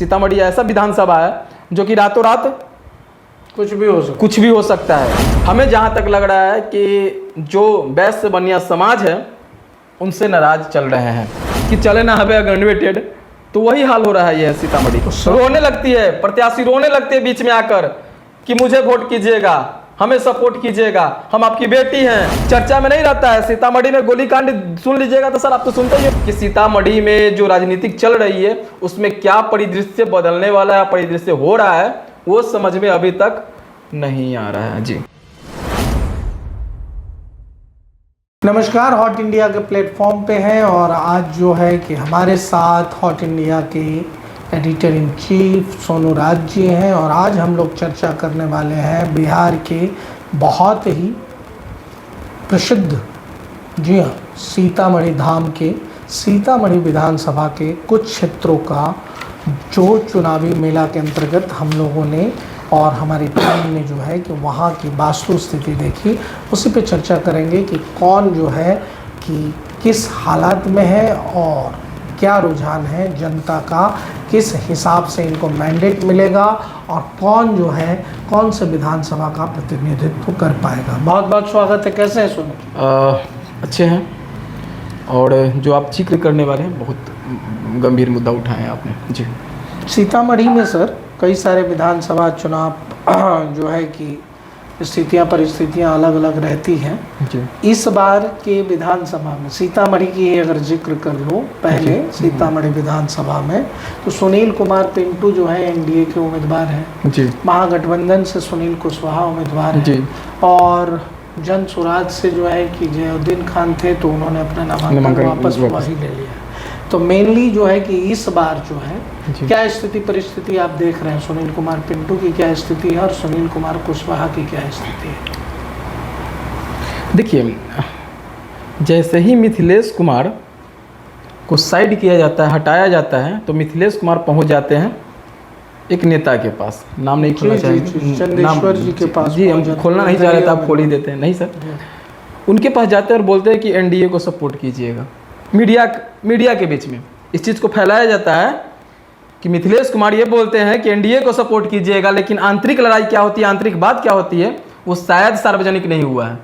सीतामढ़ी ऐसा विधानसभा है जो कि रातों रात कुछ भी हो सकता है। हमें जहाँ तक लग रहा है कि जो वैश्य बनिया समाज है उनसे नाराज चल रहे हैं कि चले ना हमें गणवेटेड, तो वही हाल हो रहा है। यह सीतामढ़ी रोने लगती है, प्रत्याशी रोने लगते हैं बीच में आकर कि मुझे वोट कीजिएगा, हमें सपोर्ट कीजिएगा, हम आपकी बेटी हैं। चर्चा में नहीं रहता है। सीतामढ़ी में गोलीकांड सुन लीजिएगा तो सर आप तो सुनते ही हो कि सीतामढ़ी में जो राजनीतिक चल रही है उसमें क्या परिदृश्य बदलने वाला है, परिदृश्य हो रहा है, वो समझ में अभी तक नहीं आ रहा है। जी नमस्कार, हॉट इंडिया के प्लेटफॉर्म पे हैं और आज जो है कि हमारे साथ हॉट इंडिया के editor in chief Sonu Raj ji हैं और आज हम लोग चर्चा करने वाले हैं बिहार के बहुत ही प्रसिद्ध, जी हाँ, सीतामढ़ी धाम के सीतामढ़ी विधानसभा के कुछ क्षेत्रों का जो चुनावी मेला के अंतर्गत हम लोगों ने और हमारी टीम ने जो है कि वहाँ की वास्तु स्थिति देखी, उसी पे चर्चा करेंगे कि कौन जो है कि किस हालात में है और क्या रुझान है जनता का, किस हिसाब से इनको मैंडेट मिलेगा और कौन जो है कौन से विधानसभा का प्रतिनिधित्व कर पाएगा। बहुत बहुत स्वागत है। कैसे हैं सोनू? अच्छे हैं। और जो आप जिक्र करने वाले हैं बहुत गंभीर मुद्दा उठाए आपने। जी, सीतामढ़ी में सर कई सारे विधानसभा चुनाव जो है कि स्थितियाँ परिस्थितियाँ अलग अलग रहती हैं। इस बार के विधानसभा में सीतामढ़ी की अगर जिक्र कर लो, पहले सीतामढ़ी विधानसभा में तो सुनील कुमार पिंटू जो है एनडीए के उम्मीदवार हैं, महागठबंधन से सुनील कुशवाहा उम्मीदवार हैं और जन स्वराज से जो है कि जयुद्दीन खान थे तो उन्होंने अपना नामांकन वापस वही ले लिया। तो मेनली जो है कि इस बार जो है क्या स्थिति परिस्थिति आप देख रहे हैं? सुनील कुमार पिंटू की क्या स्थिति है और सुनील कुमार कुशवाहा की क्या स्थिति है? देखिए, जैसे ही मिथिलेश कुमार को साइड किया जाता है, हटाया जाता है, तो मिथिलेश कुमार पहुंच जाते हैं एक नेता के पास। नाम नहीं खोलना चाहिए, चंदेश्वर जी के पास। जी, हम खोलना नहीं चाह रहे थे, आप खोल ही देते हैं। नहीं सर, उनके पास जाते हैं और बोलते हैं कि एनडीए को सपोर्ट कीजिएगा। मीडिया के बीच में इस चीज़ को फैलाया जाता है कि मिथिलेश कुमार ये बोलते हैं कि एनडीए को सपोर्ट कीजिएगा, लेकिन आंतरिक लड़ाई क्या होती है, आंतरिक बात क्या होती है, वो शायद सार्वजनिक नहीं हुआ है।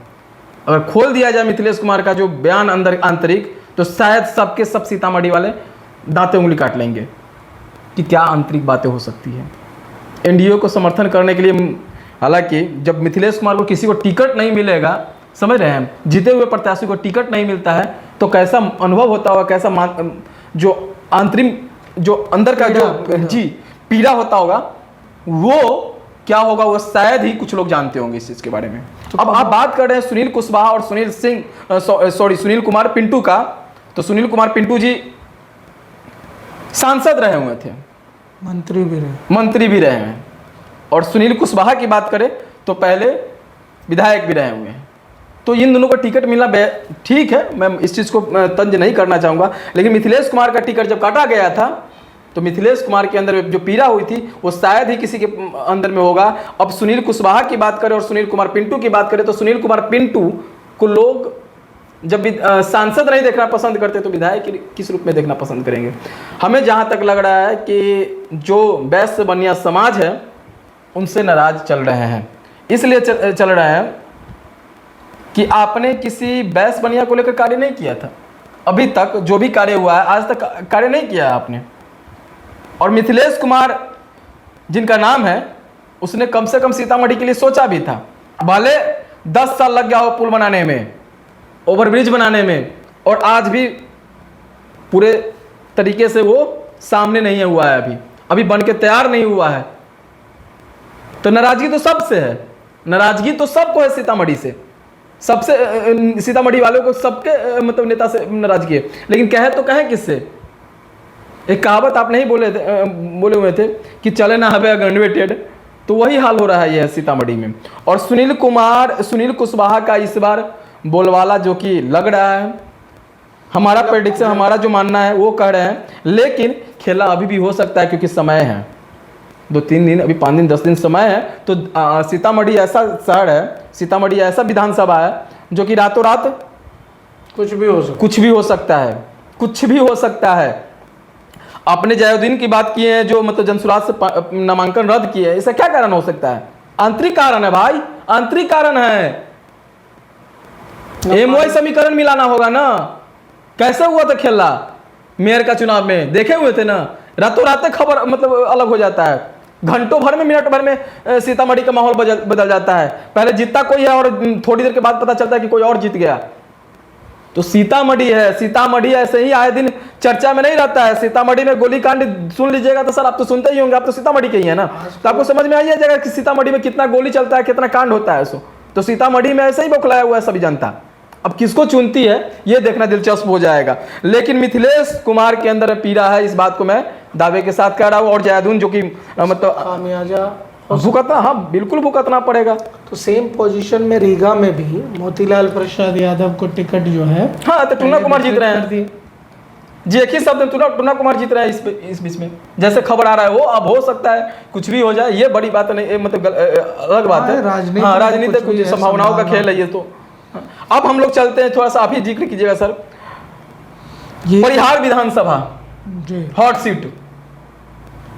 अगर खोल दिया जाए मिथिलेश कुमार का जो बयान अंदर आंतरिक, तो शायद सबके सब सीतामढ़ी वाले दांते उंगली काट लेंगे कि क्या आंतरिक बातें हो सकती है। एनडीए को समर्थन करने के लिए, हालांकि जब मिथिलेश कुमार को किसी को टिकट नहीं मिलेगा, समझ रहे हैं, जीते हुए प्रत्याशी को टिकट नहीं मिलता है, तो कैसा अनुभव होता होगा, कैसा जो आंतरिक जो अंदर का जो पीड़ा होता होगा, वो क्या होगा, वो शायद ही कुछ लोग जानते होंगे इस चीज़ के बारे में। तो अब आप बात कर रहे हैं सुनील कुशवाहा और सुनील कुमार पिंटू का, तो सुनील कुमार पिंटू जी सांसद रहे हुए थे, मंत्री भी रहे हैं, और सुनील कुशवाहा की बात करें तो पहले विधायक भी रहे हुए हैं। तो इन दोनों को टिकट मिलना ठीक है, मैं इस चीज़ को तंज नहीं करना चाहूँगा, लेकिन मिथिलेश कुमार का टिकट जब काटा गया था तो मिथिलेश कुमार के अंदर जो पीड़ा हुई थी वो शायद ही किसी के अंदर में होगा। अब सुनील कुशवाहा की बात करें और सुनील कुमार पिंटू की बात करें तो सुनील कुमार पिंटू को लोग जब सांसद नहीं देखना पसंद करते तो विधायक किस रूप में देखना पसंद करेंगे। हमें जहाँ तक लग रहा है कि जो वैश्य बनिया समाज है उनसे नाराज चल रहे हैं, इसलिए चल रहे हैं कि आपने किसी वैश्य बनिया को लेकर कार्य नहीं किया था। अभी तक जो भी कार्य हुआ है आज तक कार्य नहीं किया है आपने। और मिथिलेश कुमार जिनका नाम है, उसने कम से कम सीतामढ़ी के लिए सोचा भी था। भले 10 साल लग गया हो पुल बनाने में, ओवरब्रिज बनाने में, और आज भी पूरे तरीके से वो सामने नहीं हुआ है, अभी बन के तैयार नहीं हुआ है। तो नाराजगी तो सबसे है, नाराजगी तो सबको है सीतामढ़ी से, सबसे सीतामढ़ी वालों को सबके मतलब नेता से नाराजगी है। लेकिन कहे तो कहें किससे? एक कहावत आप नहीं बोले हुए थे कि चले ना हवे गणवेटेड, तो वही हाल हो रहा है यह सीतामढ़ी में। और सुनील कुशवाहा का इस बार बोलवाला जो कि लग रहा है, हमारा प्रेडिक्शन, हमारा जो मानना है वो कह रहे हैं, लेकिन खेला अभी भी हो सकता है क्योंकि समय है, 2-3 दिन, अभी 5 दिन 10 दिन समय है। तो सीतामढ़ी ऐसा शहर है, सीतामढ़ी ऐसा विधानसभा है जो कि रातों रात कुछ भी हो सकता है। आपने जयालुद्दीन की बात की है जो मतलब जनसुराज से नामांकन रद्द किए, इसका क्या कारण हो सकता है? आंतरिक कारण है भाई, आंतरिक कारण है। एमओआई समीकरण मिलाना होगा ना। कैसे हुआ था खेला मेयर का चुनाव में, देखे हुए थे ना, रातों रात खबर मतलब अलग हो जाता है, घंटों भर में मिनट भर में सीतामढ़ी का माहौल बदल जाता है। पहले जीतता कोई है और थोड़ी देर के बाद पता चलता है कि कोई और जीत गया। तो सीतामढ़ी है, सीतामढ़ी ऐसे ही आए दिन चर्चा में नहीं रहता है। सीतामढ़ी में गोलीकांड सुन लीजिएगा तो सर आप तो सुनते ही होंगे, आप तो सीतामढ़ी के ही है ना, तो आपको समझ में आ जाएगा कि सीतामढ़ी में कितना गोली चलता है, कितना कांड होता है। तो सीतामढ़ी में ऐसे ही बौखलाया हुआ है सभी जनता। अब किसको चुनती है ये देखना दिलचस्प हो जाएगा। लेकिन मिथिलेश कुमार के अंदर पीड़ा है, इस बात को मैं दावे के साथ कह रहा हूँ। और जयालुद्दीन जो कि मतलब खामियाजा भुगतना, हाँ बिल्कुल भुगतना पड़ेगा। तो सेम पोजीशन में रीगा में भी मोतीलाल प्रसाद यादव को टिकट जो है, हाँ तो टुन्ना कुमार जीत रहे हैं जी, एक ही शब्द में टुन्ना कुमार जीत रहे हैं इस बीच में, जैसे खबर आ रहा है वो। अब हो सकता है कुछ भी हो जाए, ये बड़ी बात नहीं, मतलब अलग बात है। हाँ राजनीति कुछ संभावनाओं का खेल है ये। तो अब हम लोग चलते हैं, थोड़ा सा आप ही जिक्र कीजिएगा सर, परिहार विधानसभा हॉट सीट।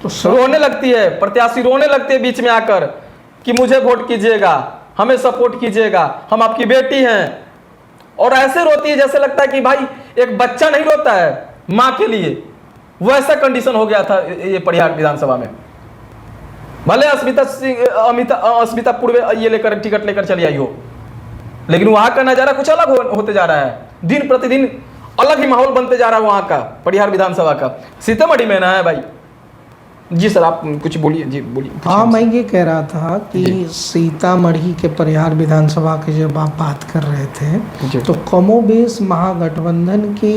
तो रोने लगती है, प्रत्याशी रोने लगते हैं बीच में आकर कि मुझे वोट कीजिएगा, हमें सपोर्ट कीजिएगा, हम आपकी बेटी हैं। और ऐसे रोती है जैसे लगता है कि भाई एक बच्चा नहीं रोता है माँ के लिए, वैसा कंडीशन हो गया था ये परिहार विधानसभा में। भले अस्मिता पूर्व ये लेकर टिकट लेकर चली आई हो, लेकिन वहां का नजारा कुछ अलग होते जा रहा है। दिन प्रतिदिन अलग ही माहौल बनते जा रहा है वहां का, परिहार विधानसभा का। सीतामढ़ी में ना है भाई जी। सर आप कुछ बोलिए जी, बोलिए। हाँ मैं ये कह रहा था कि सीतामढ़ी के परिहार विधानसभा की जब आप बात कर रहे थे तो कमोबेश महागठबंधन की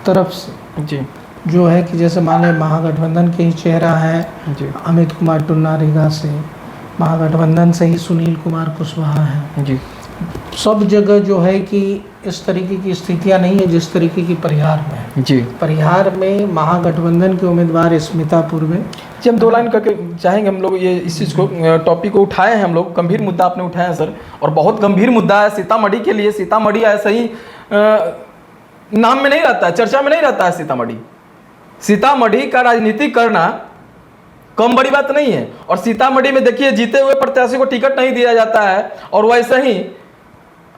तरफ से जी जो है कि जैसे माने महागठबंधन के ही चेहरा है जी अमित कुमार टुन्ना रीगा से, महागठबंधन से ही सुनील कुमार कुशवाहा है जी, सब जगह जो है कि इस तरीके की स्थितियां नहीं है जिस तरीके की परिहार में है। जी परिहार में महागठबंधन के उम्मीदवार स्मिता पूर्वे जी। हम दो लाइन करके चाहेंगे, हम लोग ये इस चीज़ को टॉपिक को उठाए हैं हम लोग। गंभीर मुद्दा आपने उठाया है सर, और बहुत गंभीर मुद्दा है सीतामढ़ी के लिए। सीतामढ़ी ऐसे ही नाम में नहीं रहता है, चर्चा में नहीं रहता है। सीतामढ़ी का राजनीति करना कम बड़ी बात नहीं है। और सीतामढ़ी में देखिए जीते हुए प्रत्याशी को टिकट नहीं दिया जाता है, और वैसे ही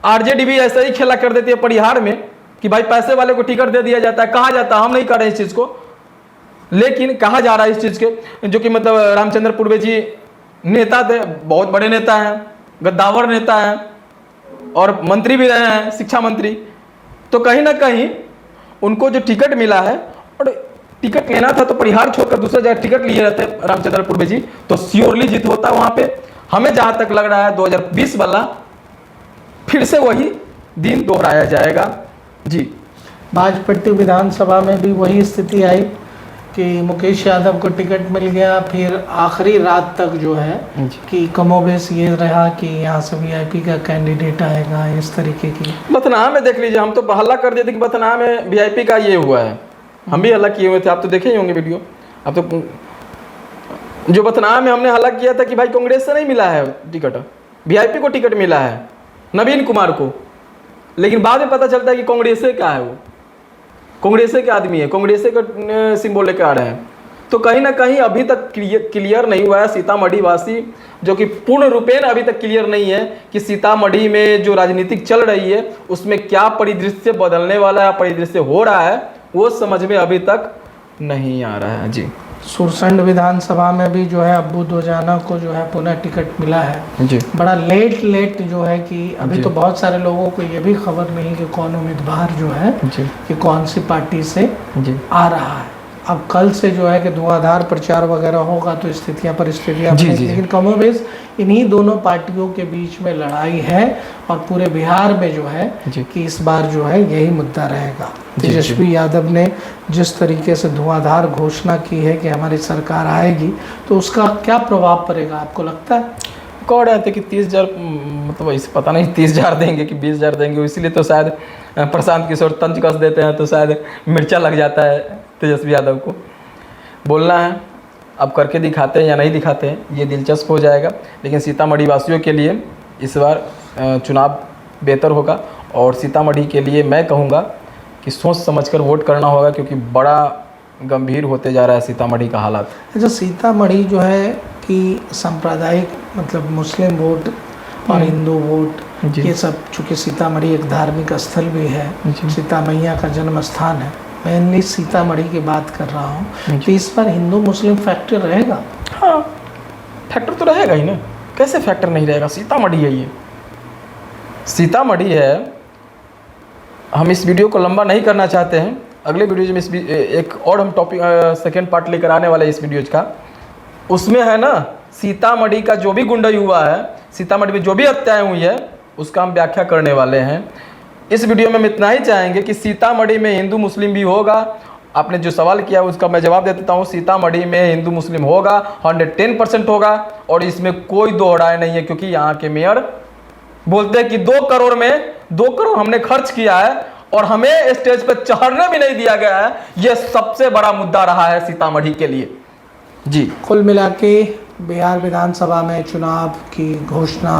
आरजेडी भी ऐसा ही खेला कर देती है परिहार में कि भाई पैसे वाले को टिकट दे दिया जाता है। कहा जाता है, हम नहीं कर रहे इस चीज़ को, लेकिन कहा जा रहा है इस चीज़ के, जो कि मतलब रामचंद्र पूर्वे जी नेता थे, बहुत बड़े नेता हैं, गद्दावर नेता हैं, और मंत्री भी रहे हैं, शिक्षा मंत्री। तो कहीं ना कहीं उनको जो टिकट मिला है, और टिकट लेना था तो परिहार छोड़कर दूसरे जगह टिकट लिए रहते रामचंद्र पूर्वे जी, तो श्योरली जीत होता वहाँ पे। हमें जहाँ तक लग रहा है 2020 वाला फिर से वही दिन दोहराया जाएगा जी। बाजपट्टी विधानसभा में भी वही स्थिति आई कि मुकेश यादव को टिकट मिल गया, फिर आखिरी रात तक जो है कि कमोबेश ये रहा कि यहाँ से वीआईपी का कैंडिडेट आएगा, इस तरीके की। बथनाम में देख लीजिए, हम तो हल्ला कर दिए थे कि बथनाम में वीआईपी का ये हुआ है, हम भी हल्ला किए हुए थे, आप तो देखे ही होंगे वीडियो। अब तो जो बथनाम में हमने हल्ला किया था कि भाई कांग्रेस से नहीं मिला है टिकट, वीआईपी को टिकट मिला है नवीन कुमार को, लेकिन बाद में पता चलता है कि कांग्रेस का है, वो कांग्रेस के आदमी है, कांग्रेस का सिंबल लेकर आ रहे हैं। तो कहीं ना कहीं अभी तक क्लियर नहीं हुआ है सीतामढ़ी वासी, जो कि पूर्ण रूपेण अभी तक क्लियर नहीं है कि सीतामढ़ी में जो राजनीतिक चल रही है उसमें क्या परिदृश्य बदलने वाला है, परिदृश्य हो रहा है, वो समझ में अभी तक नहीं आ रहा है जी। सुरसंड विधानसभा में भी जो है अब्बू दोजाना को जो है पुनः टिकट मिला है जी। बड़ा लेट जो है कि अभी तो बहुत सारे लोगों को ये भी खबर नहीं कि कौन उम्मीदवार जो है कि कौन सी पार्टी से आ रहा है। अब कल से जो है कि धुआंधार प्रचार वगैरह होगा तो परिस्थितियाँ लेकिन कमोबेश इन्हीं दोनों पार्टियों के बीच में लड़ाई है, और पूरे बिहार में जो है कि इस बार जो है यही मुद्दा रहेगा। तेजस्वी यादव ने जिस तरीके से धुआंधार घोषणा की है कि हमारी सरकार आएगी, तो उसका क्या प्रभाव पड़ेगा आपको लगता है? कह रहे थे कि 30,000, मतलब इसे पता नहीं 30,000 देंगे कि 20,000 देंगे, इसीलिए तो शायद प्रशांत किशोर तंज कस देते हैं, तो शायद मिर्चा लग जाता है तेजस्वी यादव को। बोलना है, अब करके दिखाते हैं या नहीं दिखाते हैं ये दिलचस्प हो जाएगा। लेकिन सीतामढ़ी वासियों के लिए इस बार चुनाव बेहतर होगा, और सीतामढ़ी के लिए मैं कहूँगा कि सोच समझकर वोट करना होगा, क्योंकि बड़ा गंभीर होते जा रहा है सीतामढ़ी का हालात। अच्छा, सीतामढ़ी जो है कि सांप्रदायिक मतलब मुस्लिम वोट और हिंदू वोट जी। ये सब, चूँकि सीतामढ़ी एक धार्मिक स्थल भी है, जी। सीता मैया का जन्म स्थान है, मेनली सीतामढ़ी की बात कर रहा हूँ, तो इस पर हिंदू मुस्लिम फैक्टर रहेगा? हाँ, फैक्टर तो रहेगा ही ना, कैसे फैक्टर नहीं रहेगा। सीतामढ़ी है, ये सीतामढ़ी है। हम इस वीडियो को लंबा नहीं करना चाहते हैं, अगले वीडियो में एक और हम टॉपिक सेकेंड पार्ट लेकर आने वाले इस वीडियो का, उसमें है ना सीतामढ़ी का जो भी गुंडई हुआ है, सीतामढ़ी में जो भी हत्याएं हुई है, उसका हम व्याख्या करने वाले हैं। इस वीडियो में हम इतना ही चाहेंगे कि सीतामढ़ी में हिंदू मुस्लिम भी होगा। आपने जो सवाल किया उसका मैं जवाब दे देता हूँ। सीतामढ़ी में हिंदू मुस्लिम होगा, 110% होगा, और इसमें कोई दो राय नहीं है, क्योंकि यहाँ के मेयर बोलते हैं कि 2 करोड़ में 2 करोड़ हमने खर्च किया है और हमें स्टेज पर चढ़ने भी नहीं दिया गया है। यह सबसे बड़ा मुद्दा रहा है सीतामढ़ी के लिए। जी, कुल मिला के बिहार विधानसभा में चुनाव की घोषणा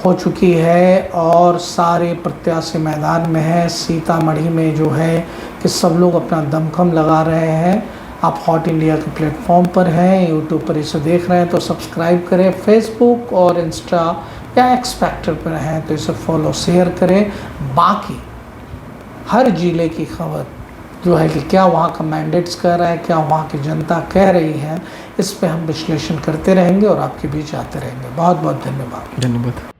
हो चुकी है और सारे प्रत्याशी मैदान में हैं। सीतामढ़ी में जो है कि सब लोग अपना दमखम लगा रहे हैं। आप हॉट इंडिया के प्लेटफॉर्म पर हैं, यूट्यूब पर इसे देख रहे हैं तो सब्सक्राइब करें, फेसबुक और इंस्टा या एक्स फैक्टर पर हैं तो इसे फॉलो शेयर करें। बाकी हर ज़िले की खबर जो है कि क्या वहाँ का मैंडेट्स कह रहा है, क्या वहाँ की जनता कह रही है, इस पे हम विश्लेषण करते रहेंगे और आपके बीच आते रहेंगे। बहुत बहुत धन्यवाद। धन्यवाद।